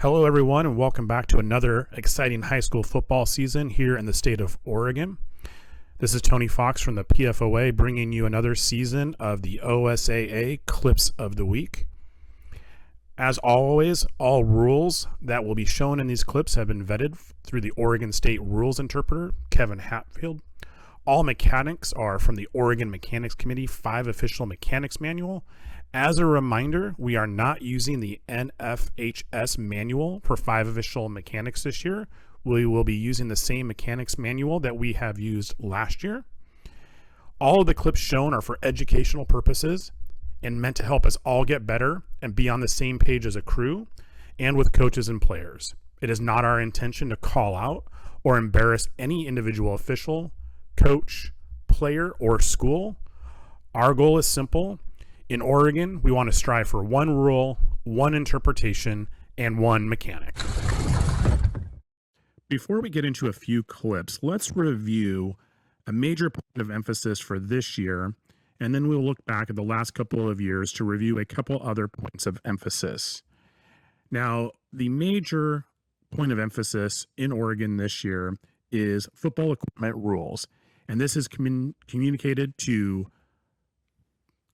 Hello, everyone, and welcome back to another exciting high school football season here in the state of Oregon. This is Tony Fox from the PFOA bringing you another season of the OSAA Clips of the Week. As always, all rules that will be shown in these clips have been vetted through the Oregon State Rules Interpreter, Kevin Hatfield. All mechanics are from the Oregon Mechanics Committee 5 Official Mechanics Manual. As a reminder, we are not using the NFHS manual for 5 official mechanics this year. We will be using the same mechanics manual that we have used last year. All of the clips shown are for educational purposes and meant to help us all get better and be on the same page as a crew and with coaches and players. It is not our intention to call out or embarrass any individual official, coach, player, or school. Our goal is simple. In Oregon, we want to strive for one rule, one interpretation, and one mechanic. Before we get into a few clips, let's review a major point of emphasis for this year, and then we'll look back at the last couple of years to review a couple other points of emphasis. Now, the major point of emphasis in Oregon this year is football equipment rules, and this is communicated to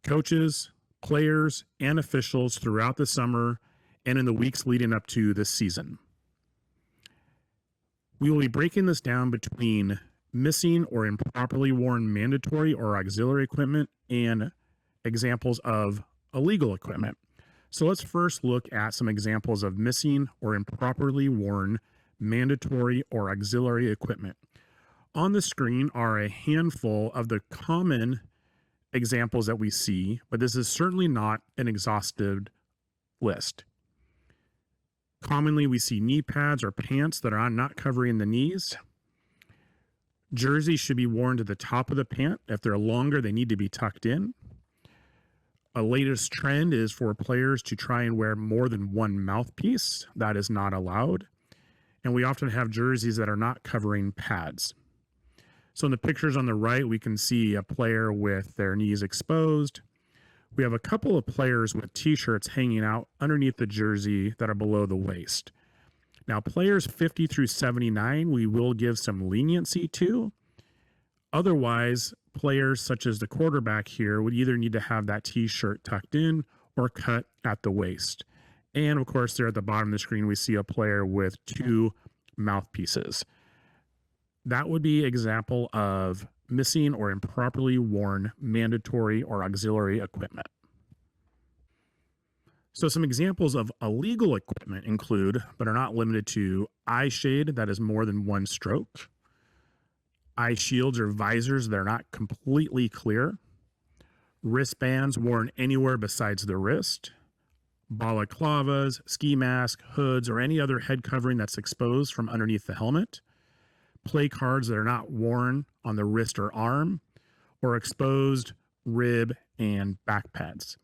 coaches, players, and officials throughout the summer and in the weeks leading up to this season. We will be breaking this down between missing or improperly worn mandatory or auxiliary equipment and examples of illegal equipment. So let's first look at some examples of missing or improperly worn mandatory or auxiliary equipment. On the screen are a handful of the common examples that we see, but this is certainly not an exhaustive list. Commonly, we see knee pads or pants that are not covering the knees. Jerseys should be worn to the top of the pant. If they're longer, they need to be tucked in. A latest trend is for players to try and wear more than one mouthpiece. That is not allowed. And we often have jerseys that are not covering pads. So in the pictures on the right, we can see a player with their knees exposed. We have a couple of players with t-shirts hanging out underneath the jersey that are below the waist. Now, players 50 through 79, we will give some leniency to. Otherwise, players such as the quarterback here would either need to have that t-shirt tucked in or cut at the waist. And of course, there at the bottom of the screen, we see a player with 2 mouthpieces. That would be an example of missing or improperly worn mandatory or auxiliary equipment. So some examples of illegal equipment include, but are not limited to, eye shade that is more than one stroke, eye shields or visors that are not completely clear, wristbands worn anywhere besides the wrist, balaclavas, ski masks, hoods, or any other head covering that's exposed from underneath the helmet, play cards that are not worn on the wrist or arm, or exposed rib and back pads.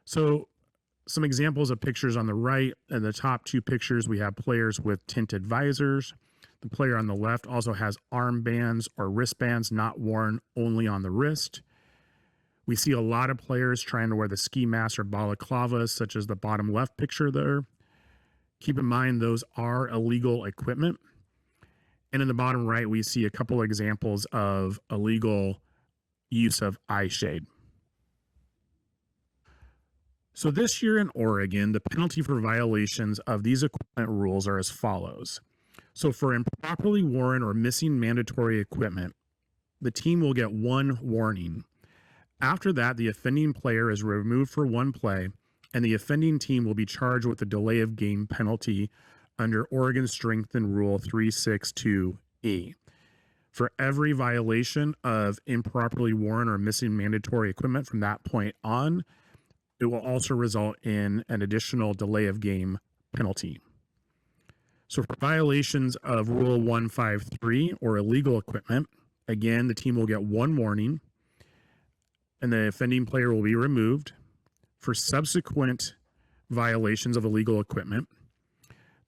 So some examples of pictures on the right. In the top 2 pictures, we have players with tinted visors. The player on the left also has armbands or wristbands not worn only on the wrist. We see a lot of players trying to wear the ski masks or balaclavas, such as the bottom left picture there. Keep in mind, those are illegal equipment. And in the bottom right, we see a couple of examples of illegal use of eye shade. So this year in Oregon, the penalty for violations of these equipment rules are as follows. So for improperly worn or missing mandatory equipment, the team will get 1 warning. After that, the offending player is removed for 1 play, and the offending team will be charged with a delay of game penalty under Oregon Strengthened Rule 362E. For every violation of improperly worn or missing mandatory equipment from that point on, it will also result in an additional delay of game penalty. So for violations of Rule 153 or illegal equipment, again, the team will get 1 warning and the offending player will be removed. For subsequent violations of illegal equipment,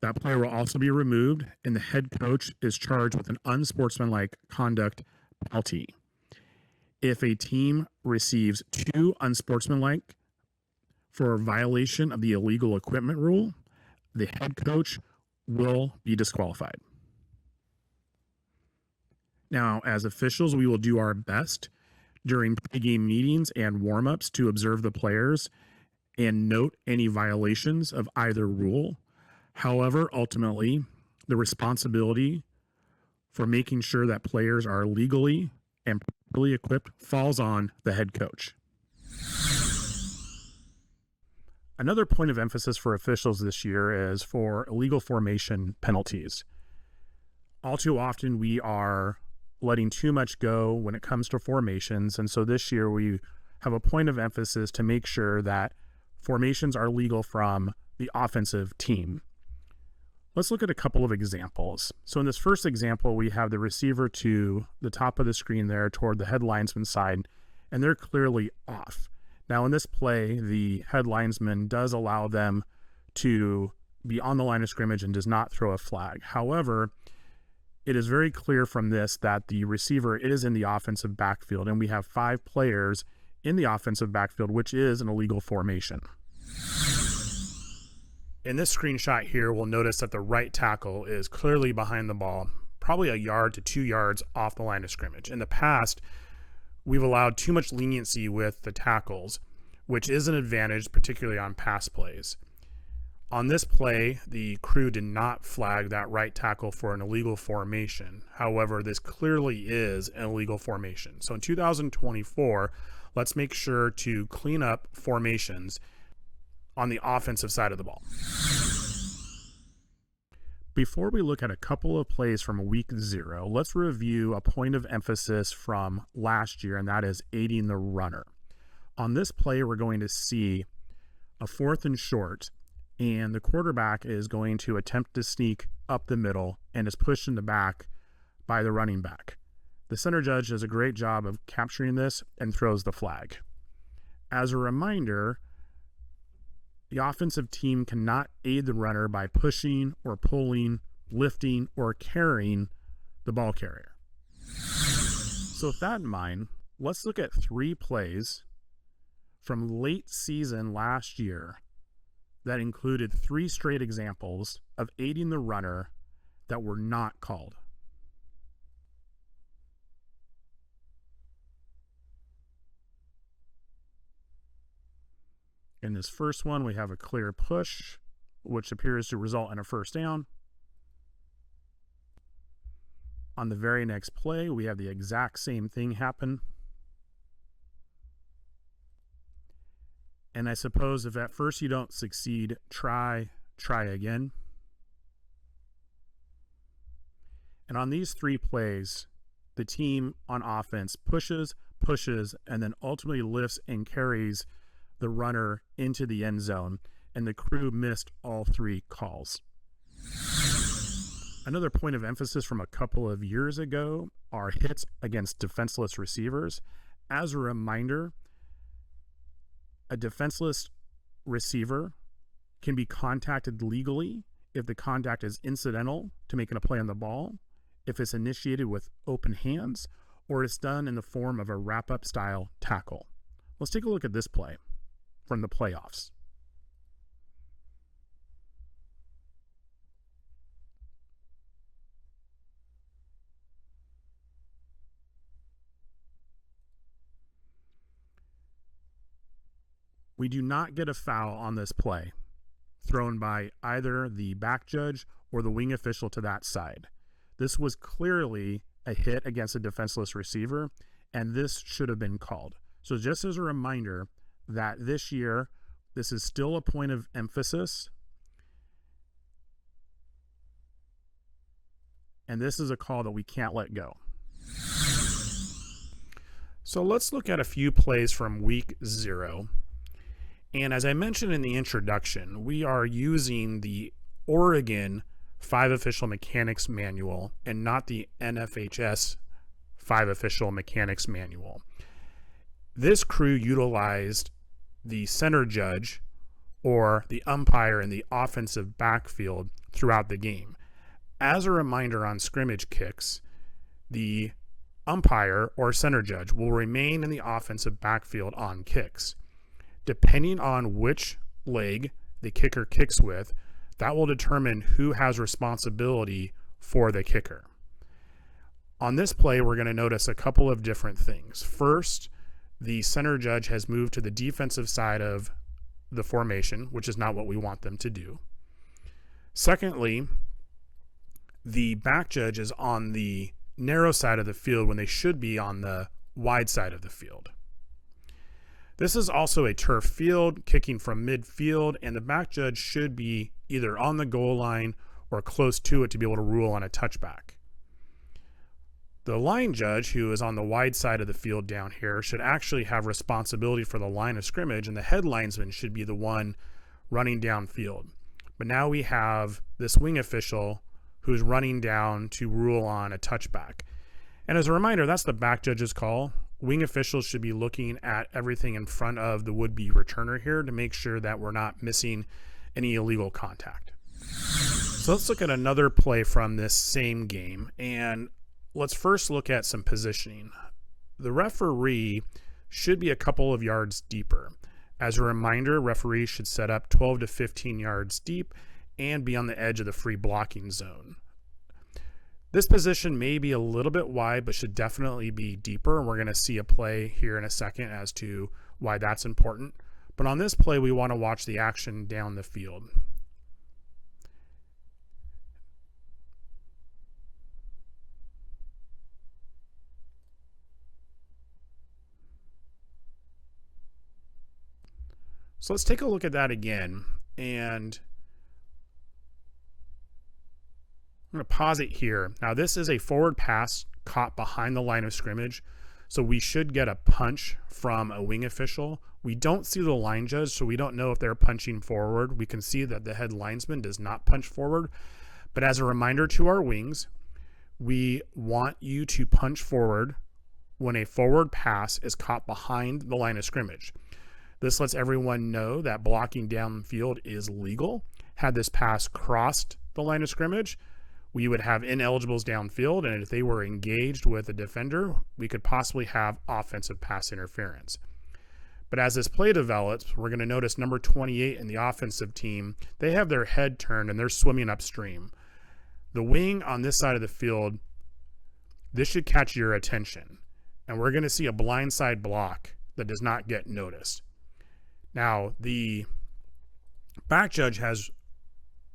that player will also be removed, and the head coach is charged with an unsportsmanlike conduct penalty. If a team receives 2 unsportsmanlike for a violation of the illegal equipment rule, the head coach will be disqualified. Now, as officials, we will do our best during pregame meetings and warm-ups to observe the players and note any violations of either rule. However, ultimately, the responsibility for making sure that players are legally and properly equipped falls on the head coach. Another point of emphasis for officials this year is for illegal formation penalties. All too often, we are letting too much go when it comes to formations, and so this year we have a point of emphasis to make sure that formations are legal from the offensive team. Let's look at a couple of examples. So in this first example, we have the receiver to the top of the screen there toward the head linesman side, and they're clearly off. Now in this play, the head linesman does allow them to be on the line of scrimmage and does not throw a flag. However, it is very clear from this that the receiver is in the offensive backfield, and we have 5 players in the offensive backfield, which is an illegal formation. In this screenshot here, we'll notice that the right tackle is clearly behind the ball, probably a yard to 2 yards off the line of scrimmage. In the past, we've allowed too much leniency with the tackles, which is an advantage, particularly on pass plays. On this play, the crew did not flag that right tackle for an illegal formation. However, this clearly is an illegal formation. So in 2024, let's make sure to clean up formations on the offensive side of the ball. Before we look at a couple of plays from week 0, let's review a point of emphasis from last year, and that is aiding the runner. On this play, we're going to see a 4th and short, and the quarterback is going to attempt to sneak up the middle and is pushed in the back by the running back. The center judge does a great job of capturing this and throws the flag. As a reminder, the offensive team cannot aid the runner by pushing or pulling, lifting, or carrying the ball carrier. So with that in mind, let's look at 3 plays from late season last year that included 3 straight examples of aiding the runner that were not called. In this first one, we have a clear push, which appears to result in a first down. On the very next play, we have the exact same thing happen. And I suppose if at first you don't succeed, try again. And on these 3 plays, the team on offense pushes, and then ultimately lifts and carries the runner into the end zone, and the crew missed all 3 calls. Another point of emphasis from a couple of years ago are hits against defenseless receivers. As a reminder, a defenseless receiver can be contacted legally if the contact is incidental to making a play on the ball, if it's initiated with open hands, or it's done in the form of a wrap-up style tackle. Let's take a look at this play from the playoffs. We do not get a foul on this play thrown by either the back judge or the wing official to that side. This was clearly a hit against a defenseless receiver, and this should have been called. So just as a reminder that this year, this is still a point of emphasis, and this is a call that we can't let go. So let's look at a few plays from week 0. And as I mentioned in the introduction, we are using the Oregon 5 Official Mechanics Manual and not the NFHS 5 Official Mechanics Manual. This crew utilized the center judge or the umpire in the offensive backfield throughout the game. As a reminder, on scrimmage kicks, the umpire or center judge will remain in the offensive backfield on kicks. Depending on which leg the kicker kicks with, That will determine who has responsibility for the kicker. On this play, we're going to notice a couple of different things. First, the center judge has moved to the defensive side of the formation, which is not what we want them to do. Secondly, the back judge is on the narrow side of the field when they should be on the wide side of the field. This is also a turf field, kicking from midfield, and the back judge should be either on the goal line or close to it to be able to rule on a touchback. The line judge, who is on the wide side of the field down here, should actually have responsibility for the line of scrimmage, and the head linesman should be the one running downfield. But now we have this wing official who's running down to rule on a touchback. And as a reminder, that's the back judge's call. Wing officials should be looking at everything in front of the would-be returner here to make sure that we're not missing any illegal contact. So let's look at another play from this same game, and let's first look at some positioning. The referee should be a couple of yards deeper. As a reminder, referees should set up 12 to 15 yards deep and be on the edge of the free blocking zone. This position may be a little bit wide, but should definitely be deeper, and we're going to see a play here in a second as to why that's important. But on this play, we want to watch the action down the field. So let's take a look at that again, and I'm going to pause it here. Now this is a forward pass caught behind the line of scrimmage, so we should get a punch from a wing official. We don't see the line judge, so we don't know if they're punching forward. We can see that the head linesman does not punch forward, but as a reminder to our wings, we want you to punch forward when a forward pass is caught behind the line of scrimmage. This lets everyone know that blocking downfield is legal. Had this pass crossed the line of scrimmage, we would have ineligibles downfield, and if they were engaged with a defender, we could possibly have offensive pass interference. But as this play develops, we're going to notice number 28 in the offensive team, they have their head turned and they're swimming upstream. The wing on this side of the field, this should catch your attention, and we're going to see a blindside block that does not get noticed. Now, the back judge has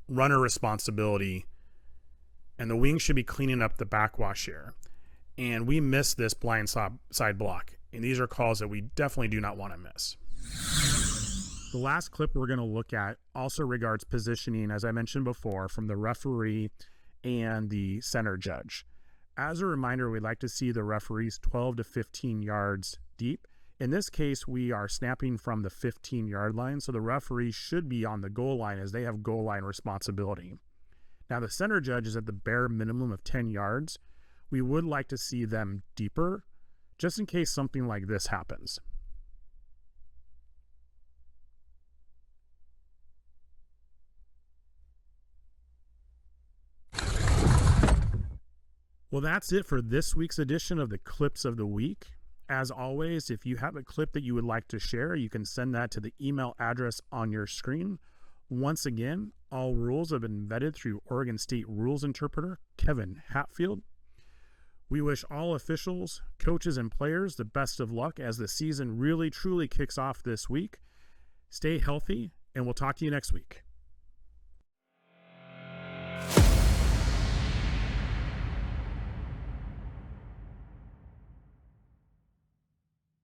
runner responsibility, and the wing should be cleaning up the backwash here. And we missed this blind side block. And these are calls that we definitely do not want to miss. The last clip we're going to look at also regards positioning, as I mentioned before, from the referee and the center judge. As a reminder, we'd like to see the referees 12 to 15 yards deep. In this case, we are snapping from the 15-yard line, so the referee should be on the goal line as they have goal line responsibility. Now, the center judge is at the bare minimum of 10 yards. We would like to see them deeper, just in case something like this happens. Well, that's it for this week's edition of the Clips of the Week. As always, if you have a clip that you would like to share, you can send that to the email address on your screen. Once again, all rules have been vetted through Oregon State Rules Interpreter Kevin Hatfield. We wish all officials, coaches, and players the best of luck as the season really truly kicks off this week. Stay healthy, and we'll talk to you next week.